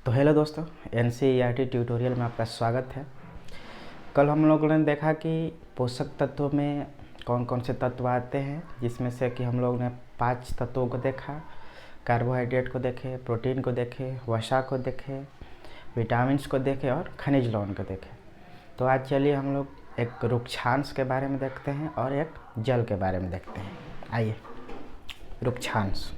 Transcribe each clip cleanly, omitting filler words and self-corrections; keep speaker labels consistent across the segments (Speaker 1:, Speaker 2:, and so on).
Speaker 1: तो हेलो दोस्तों, NCERT tutorial में आपका स्वागत है। कल हम लोगों ने देखा कि पोषक तत्वों में कौन कौन से तत्व आते हैं, जिसमें से कि हम लोग ने 5 तत्वों को देखा। कार्बोहाइड्रेट को देखे, प्रोटीन को देखे, वसा को देखे, विटामिन्स को देखे और खनिज लवण को देखे। तो आज चलिए हम लोग एक रुक्षांश के बारे में देखते हैं और एक जल के बारे में देखते हैं। आइए, रुक्षांश।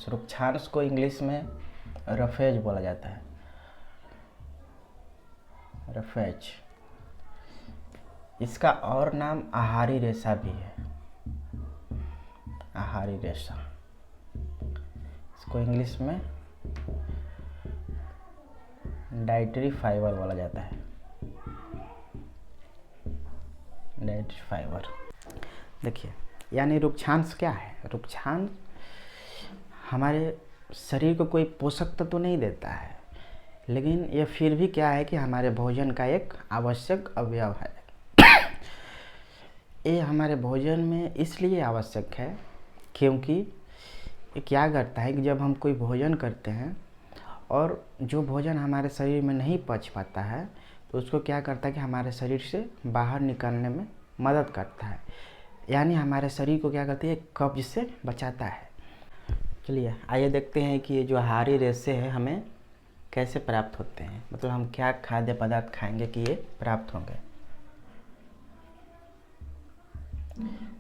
Speaker 1: रुक्षांश को इंग्लिश में रफेज बोला जाता है। रफेज, इसका और नाम आहारी रेशा भी है। आहारी रेशा, इसको इंग्लिश में डाइटरी फाइबर बोला जाता है। Dietary fibre. देखिए, यानी रुक्षांश क्या है? रुक्षांश हमारे शरीर को कोई पोषक तत्व तो नहीं देता है, लेकिन ये फिर भी क्या है कि हमारे भोजन का एक आवश्यक अवयव है। ये हमारे भोजन में इसलिए आवश्यक है क्योंकि ये क्या करता है कि जब हम कोई भोजन करते हैं और जो भोजन हमारे शरीर में नहीं पच पाता है, तो उसको क्या करता है कि हमारे शरीर से बाहर निकालने में मदद करता है। यानी हमारे शरीर को क्या करती है, कब्ज से बचाता है। चलिए आइए देखते हैं कि ये जो आहारी रेशे हैं हमें कैसे प्राप्त होते हैं, मतलब हम क्या खाद्य पदार्थ खाएंगे कि ये प्राप्त होंगे।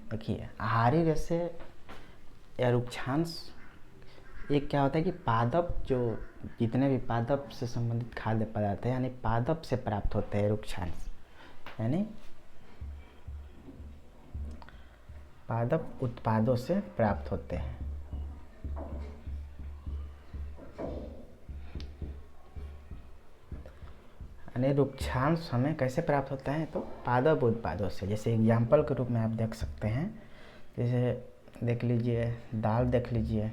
Speaker 1: देखिए, आहारी रेशे या रुक्षांश, ये क्या होता है कि पादप, जो जितने भी पादप से संबंधित खाद्य पदार्थ है, यानी पादप से प्राप्त होते हैं रुक्षांश। यानी पादप उत्पादों से प्राप्त होते हैं। यानी रुक्षांश हमें कैसे प्राप्त होता है? तो पादप उत्पादों से। जैसे एग्जाम्पल के रूप में आप देख सकते हैं, जैसे देख लीजिए, दाल देख लीजिए,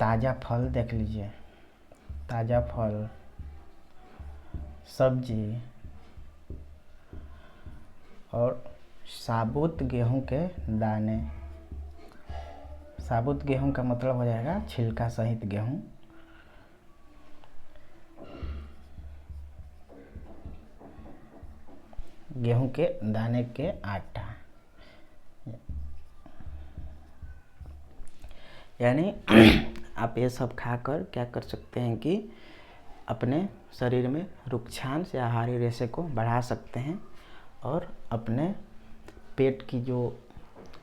Speaker 1: ताज़ा फल देख लीजिए, ताज़ा फल, सब्जी और साबुत गेहूं के दाने। साबुत गेहूं का मतलब हो जाएगा छिलका सहित गेहूं। गेहूं के दाने के आटा। यानी आप ये सब खाकर क्या कर सकते हैं कि अपने शरीर में रुक्षांश या आहारी रेशे को बढ़ा सकते हैं और अपने पेट की जो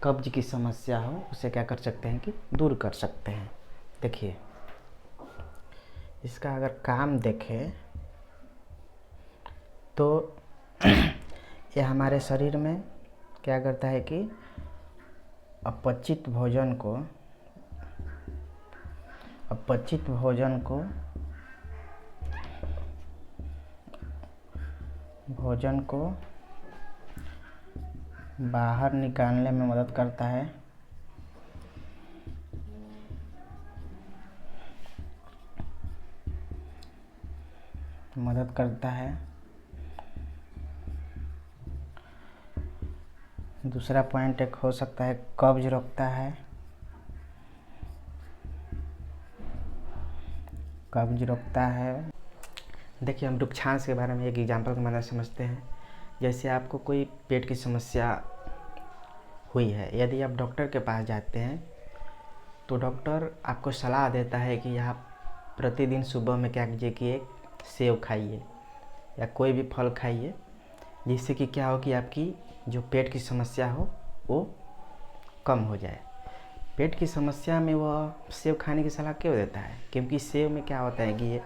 Speaker 1: कब्ज की समस्या हो उसे क्या कर सकते हैं कि दूर कर सकते हैं। देखिए, इसका अगर काम देखें तो यह हमारे शरीर में क्या करता है कि अपचित भोजन को बाहर निकालने में मदद करता है। दूसरा पॉइंट एक हो सकता है कब्ज रोकता है। देखिए, हम रुक्षांश के बारे में एक एग्जाम्पल की मदद समझते हैं। जैसे आपको कोई पेट की समस्या हुई है, यदि आप डॉक्टर के पास जाते हैं तो डॉक्टर आपको सलाह देता है कि आप प्रतिदिन सुबह में क्या कीजिए कि एक सेव खाइए या कोई भी फल खाइए, जिससे कि क्या हो कि आपकी जो पेट की समस्या हो वो कम हो जाए। पेट की समस्या में वह सेव खाने की सलाह क्यों देता है? क्योंकि सेव में क्या होता है कि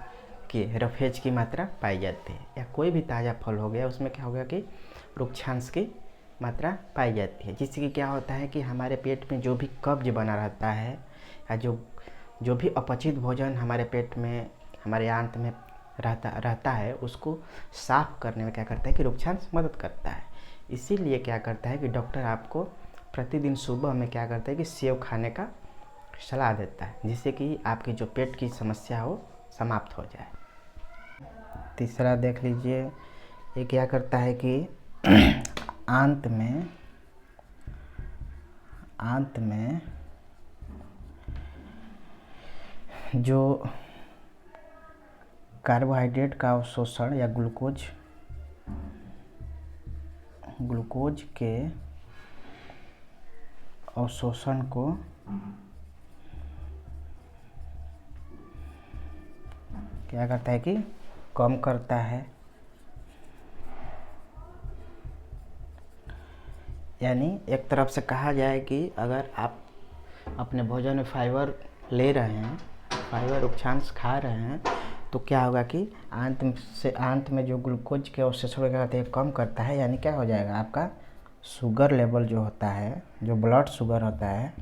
Speaker 1: रफेज की मात्रा पाई जाती है, या कोई भी ताज़ा फल हो गया उसमें क्या होगा कि रुक्षांश की मात्रा पाई जाती है, जिससे कि क्या होता है कि हमारे पेट में जो भी कब्ज बना रहता है या जो भी अपचित भोजन हमारे पेट में, हमारे आंत में रहता है, उसको साफ करने में क्या करता है कि रुक्षांश मदद करता है। इसीलिए क्या करता है कि डॉक्टर आपको प्रतिदिन सुबह में क्या करता है कि सेव खाने का सलाह देता है, जिससे कि आपकी जो पेट की समस्या हो समाप्त हो जाए। तीसरा देख लीजिए, ये क्या करता है कि आंत में आंत में जो कार्बोहाइड्रेट का अवशोषण या ग्लूकोज के अवशोषण को क्या करता है कि कम करता है। यानी एक तरफ से कहा जाए कि अगर आप अपने भोजन में फाइबर ले रहे हैं, फाइबर उच्चांश खा रहे हैं, तो क्या होगा कि आंत में जो ग्लूकोज के अवशोषण क्या करते हैं, कम करता है। यानी क्या हो जाएगा, आपका शुगर लेवल जो होता है, जो ब्लड शुगर होता है,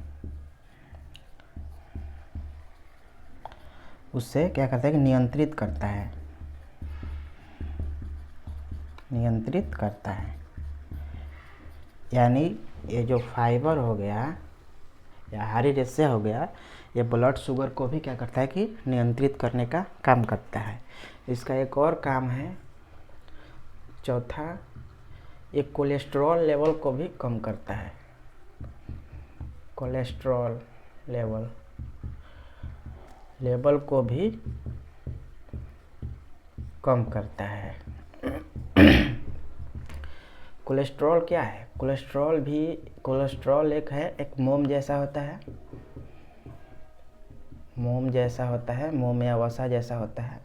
Speaker 1: उससे क्या करता है कि नियंत्रित करता है। यानी ये जो फाइबर हो गया या हरी रेशे हो गया, ये ब्लड शुगर को भी क्या करता है कि नियंत्रित करने का काम करता है। इसका एक और काम है, चौथा, ये कोलेस्ट्रॉल लेवल को भी कम करता है। कोलेस्ट्रॉल लेवल को भी कम करता है। कोलेस्ट्रॉल क्या है? कोलेस्ट्रॉल एक मोम जैसा होता है, मोम या वसा जैसा होता है।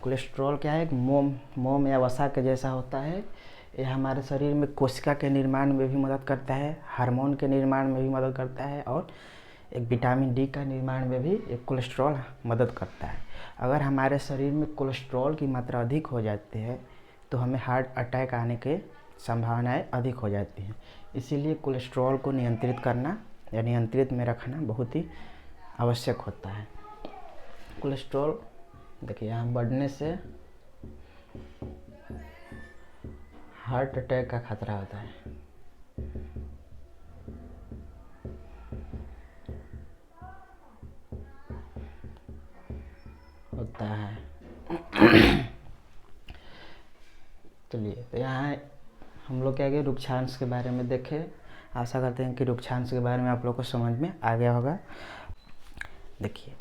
Speaker 1: कोलेस्ट्रॉल क्या है? एक मोम या वसा के जैसा होता है। ये हमारे शरीर में कोशिका के निर्माण में भी मदद करता है, हार्मोन के निर्माण में भी मदद करता है, और एक विटामिन डी का निर्माण में भी एक कोलेस्ट्रॉल मदद करता है। अगर हमारे शरीर में कोलेस्ट्रॉल की मात्रा अधिक हो जाती है तो हमें हार्ट अटैक आने के संभावनाएं अधिक हो जाती हैं। इसीलिए कोलेस्ट्रॉल को नियंत्रित करना या नियंत्रित में रखना बहुत ही आवश्यक होता है। कोलेस्ट्रॉल देखिए यहाँ बढ़ने से हार्ट अटैक का खतरा होता है। चलिए, तो यहाँ हम लोग क्या किए, रुक्षांश के बारे में देखे। आशा करते हैं कि रुक्षांश के बारे में आप लोग को समझ में आ गया होगा। देखिए,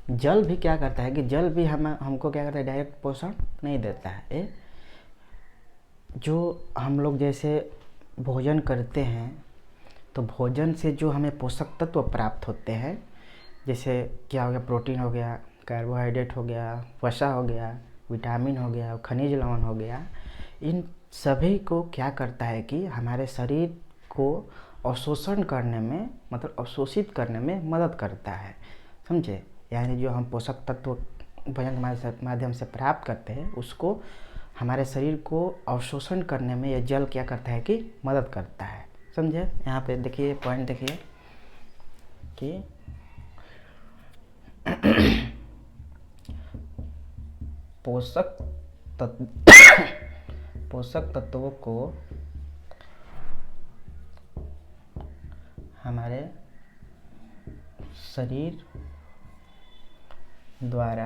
Speaker 1: जल भी क्या करता है कि जल भी हमको क्या करता है, डायरेक्ट पोषण नहीं देता है। जो हम लोग जैसे भोजन करते हैं तो भोजन से जो हमें पोषक तत्व प्राप्त होते हैं, जैसे क्या हो गया, प्रोटीन हो गया, कार्बोहाइड्रेट हो गया, वसा हो गया, विटामिन हो गया, खनिज लवण हो गया, इन सभी को क्या करता है कि हमारे शरीर को अवशोषण करने में, मतलब अवशोषित करने में मदद करता है, समझे। यानी जो हम पोषक तत्व भोजन के माध्यम से प्राप्त करते हैं, उसको हमारे शरीर को अवशोषण करने में यह जल क्या करता है कि मदद करता है, समझे। यहाँ पे देखिए, पॉइंट देखिए कि पोषक तत्वों को हमारे शरीर द्वारा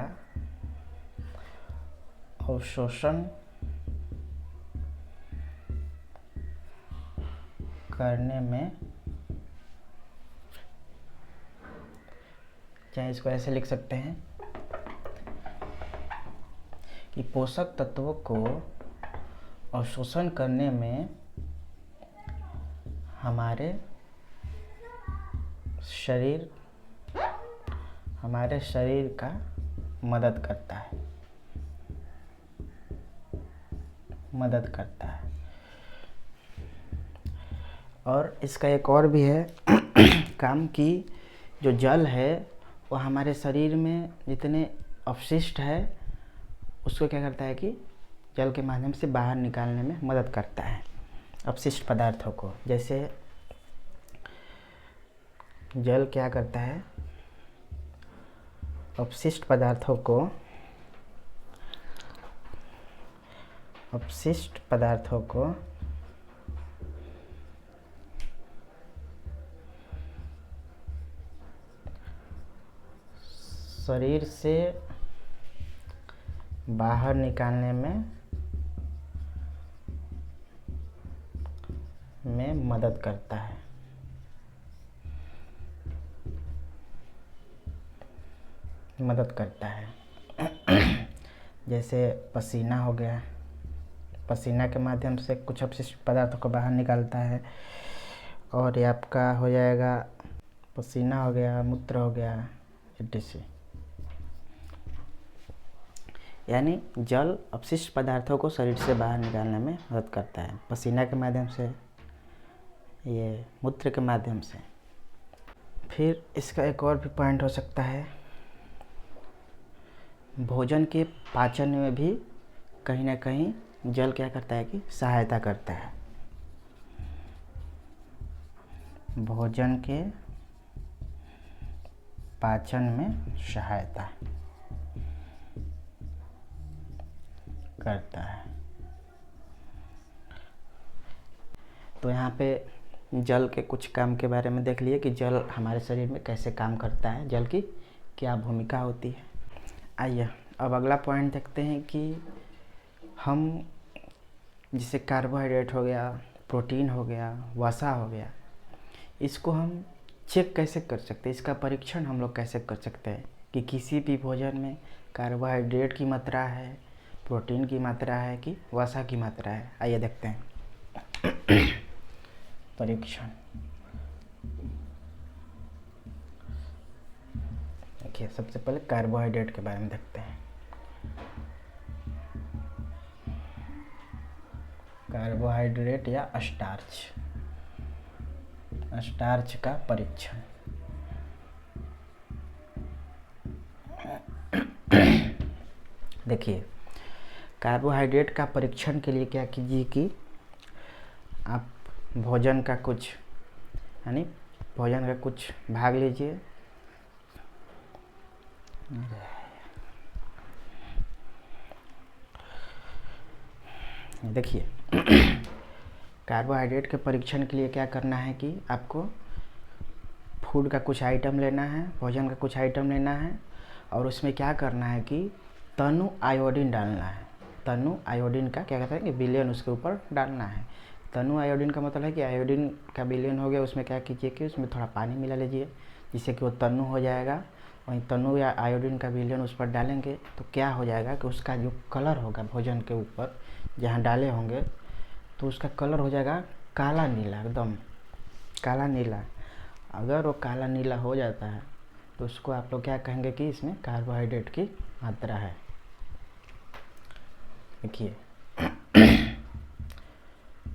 Speaker 1: अवशोषण करने में, चाहे इसको ऐसे लिख सकते हैं कि पोषक तत्वों को अवशोषण करने में हमारे शरीर का मदद करता है। और इसका एक और भी है काम कि जो जल है वो हमारे शरीर में जितने अपशिष्ट है उसको क्या करता है कि जल के माध्यम से बाहर निकालने में मदद करता है, अपशिष्ट पदार्थों को। जैसे जल क्या करता है, अपशिष्ट पदार्थों को शरीर से बाहर निकालने में में मदद करता है। जैसे पसीना हो गया, पसीना के माध्यम से कुछ अपशिष्ट पदार्थों को बाहर निकालता है। और ये आपका हो जाएगा, पसीना हो गया, मूत्र हो गया, etc। यानी जल अपशिष्ट पदार्थों को शरीर से बाहर निकालने में मदद करता है, पसीना के माध्यम से, ये मूत्र के माध्यम से। फिर इसका एक और भी पॉइंट हो सकता है, भोजन के पाचन में भी कहीं ना कहीं जल क्या करता है कि सहायता करता है। भोजन के पाचन में सहायता करता है। तो यहाँ पे जल के कुछ काम के बारे में देख लिए कि जल हमारे शरीर में कैसे काम करता है, जल की क्या भूमिका होती है। आइए अब अगला पॉइंट देखते हैं कि हम जैसे कार्बोहाइड्रेट हो गया, प्रोटीन हो गया, वसा हो गया, इसको हम चेक कैसे कर सकते हैं, इसका परीक्षण हम लोग कैसे कर सकते हैं कि किसी भी भोजन में कार्बोहाइड्रेट की मात्रा है, प्रोटीन की मात्रा है कि वसा की मात्रा है। आइए देखते हैं परीक्षण। देखिए सबसे पहले कार्बोहाइड्रेट के बारे में देखते हैं। कार्बोहाइड्रेट या स्टार्च का परीक्षण। देखिए कार्बोहाइड्रेट का परीक्षण के लिए क्या कीजिए कि आप भोजन का कुछ भाग लीजिए। देखिए कार्बोहाइड्रेट के परीक्षण के लिए क्या करना है कि आपको फूड का कुछ आइटम लेना है, भोजन का कुछ आइटम लेना है, और उसमें क्या करना है कि तनु आयोडीन डालना है। तनु आयोडीन का क्या कहते हैं कि विलयन उसके ऊपर डालना है। तनु आयोडीन का मतलब है कि आयोडीन का विलयन हो गया, उसमें क्या कीजिए कि उसमें थोड़ा पानी मिला लीजिए जिससे कि वो तनु हो जाएगा। वहीं तनु या आयोडीन का विलयन उस पर डालेंगे तो क्या हो जाएगा कि उसका जो कलर होगा भोजन के ऊपर जहाँ डाले होंगे तो उसका कलर हो जाएगा काला नीला, एकदम काला नीला। अगर वो काला नीला हो जाता है तो उसको आप लोग क्या कहेंगे कि इसमें कार्बोहाइड्रेट की मात्रा है। देखिए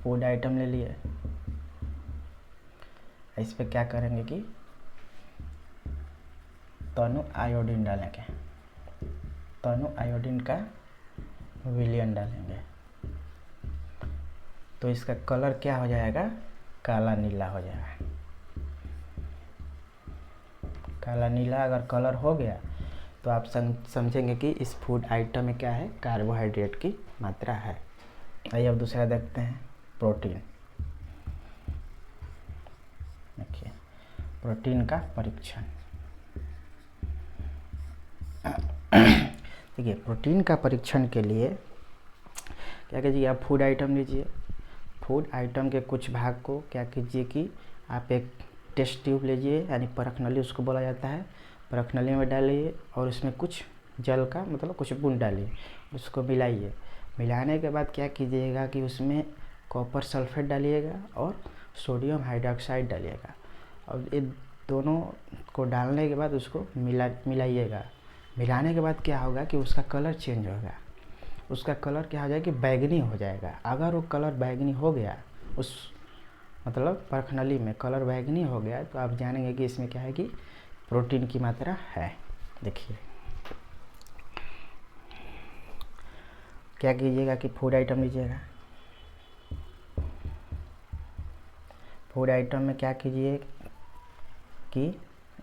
Speaker 1: फूड आइटम ले लिए, इस पे क्या करेंगे कि तनु आयोडीन डालेंगे, तनु आयोडीन का विलयन डालेंगे तो इसका कलर क्या हो जाएगा, काला नीला हो जाएगा। काला नीला अगर कलर हो गया तो आप समझेंगे कि इस फूड आइटम में क्या है, कार्बोहाइड्रेट की मात्रा है। आइए अब दूसरा देखते हैं, प्रोटीन। देखिए प्रोटीन का परीक्षण। देखिए प्रोटीन का परीक्षण के लिए क्या कीजिए, आप फूड आइटम लीजिए। फूड आइटम के कुछ भाग को क्या कीजिए कि आप एक टेस्ट ट्यूब लीजिए, यानी परख नली उसको बोला जाता है। परख नली में डालिए और उसमें कुछ जल का मतलब कुछ बूंद डालिए, उसको मिलाइए। मिलाने के बाद क्या कीजिएगा कि उसमें कॉपर सल्फेट डालिएगा और सोडियम हाइड्रोक्साइड डालिएगा, और ये दोनों को डालने के बाद उसको मिलाइएगा। मिलाने के बाद क्या होगा कि उसका कलर चेंज होगा, उसका कलर क्या हो जाएगा कि बैगनी हो जाएगा। अगर वो कलर बैगनी हो गया, उस मतलब परख नली में कलर बैगनी हो गया तो आप जानेंगे कि इसमें क्या है कि प्रोटीन की मात्रा है। देखिए क्या कीजिएगा कि फूड आइटम लीजिएगा। फूड आइटम में क्या कीजिए कि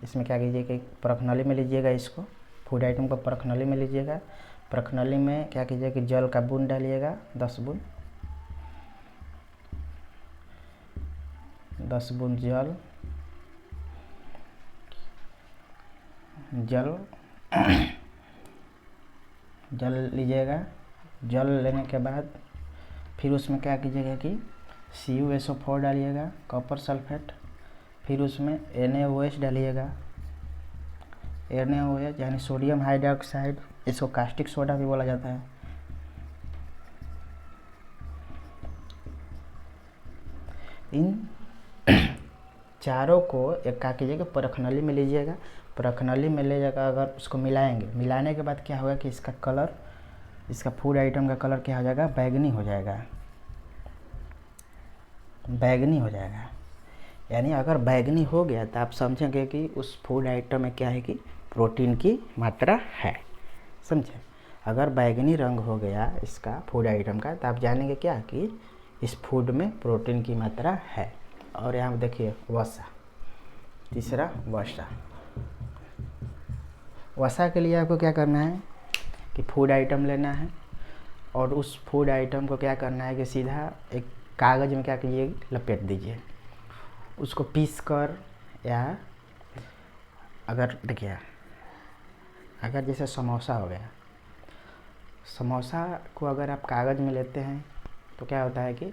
Speaker 1: इसमें क्या कीजिए कि परख नली में लीजिएगा, इसको फूड आइटम को परख नली में लीजिएगा। परख नली में क्या कीजिए कि जल का बूंद डालिएगा, 10 बूंद, 10 बूंद जल लीजिएगा। जल लेने के बाद फिर उसमें क्या कीजिएगा कि CuSO4 डालिएगा, कॉपर सल्फेट, फिर उसमें NaOH डालिएगा। NaOH यानी सोडियम हाइड्रोक्साइड, इसको कास्टिक सोडा भी बोला जाता है। इन चारों को एक क्या कीजिएगा, परखनली में लीजिएगा। परखनली में ले जाकर अगर उसको मिलाएंगे, मिलाने के बाद क्या होगा कि इसका कलर, इसका फूड आइटम का कलर क्या हो जाएगा, बैगनी हो जाएगा। बैगनी हो जाएगा यानी अगर बैगनी हो गया तो आप समझेंगे कि उस फूड आइटम में क्या है कि प्रोटीन की मात्रा है। समझे? अगर बैगनी रंग हो गया इसका फूड आइटम का तो आप जानेंगे क्या कि इस फूड में प्रोटीन की मात्रा है। और यहाँ देखिए वसा, तीसरा वसा। वसा के लिए आपको क्या करना है कि फूड आइटम लेना है और उस फूड आइटम को क्या करना है कि सीधा एक कागज़ में क्या कीजिए, लपेट दीजिए। उसको पीस कर, या अगर देखिए अगर जैसे समोसा हो गया, समोसा को अगर आप कागज़ में लेते हैं तो क्या होता है कि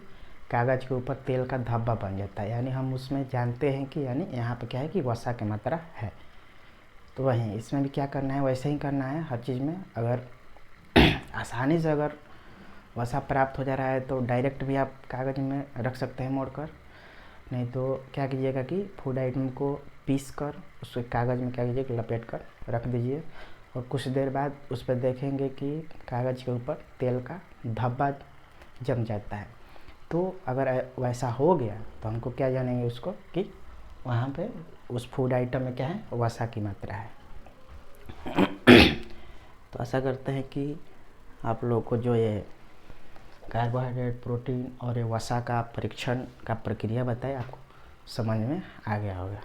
Speaker 1: कागज़ के ऊपर तेल का धब्बा बन जाता है, यानी हम उसमें जानते हैं कि यानी यहाँ पे क्या है कि वसा की मात्रा है। तो वहीं इसमें भी क्या करना है, वैसे ही करना है हर चीज़ में। अगर आसानी से अगर वसा प्राप्त हो जा रहा है तो डायरेक्ट भी आप कागज़ में रख सकते हैं मोड़कर, नहीं तो क्या कीजिएगा कि फूड आइटम को पीस कर उसको कागज़ में क्या कीजिएगा, लपेट कर रख दीजिए। और कुछ देर बाद उस पर देखेंगे कि कागज़ के ऊपर तेल का धब्बा जम जाता है। तो अगर वैसा हो गया तो हमको क्या जानेंगे उसको कि वहाँ पे उस फूड आइटम में क्या है, वसा की मात्रा है। तो आशा करते हैं कि आप लोग को जो ये कार्बोहाइड्रेट, प्रोटीन और ये वसा का परीक्षण का प्रक्रिया बताए आपको समझ में आ गया होगा।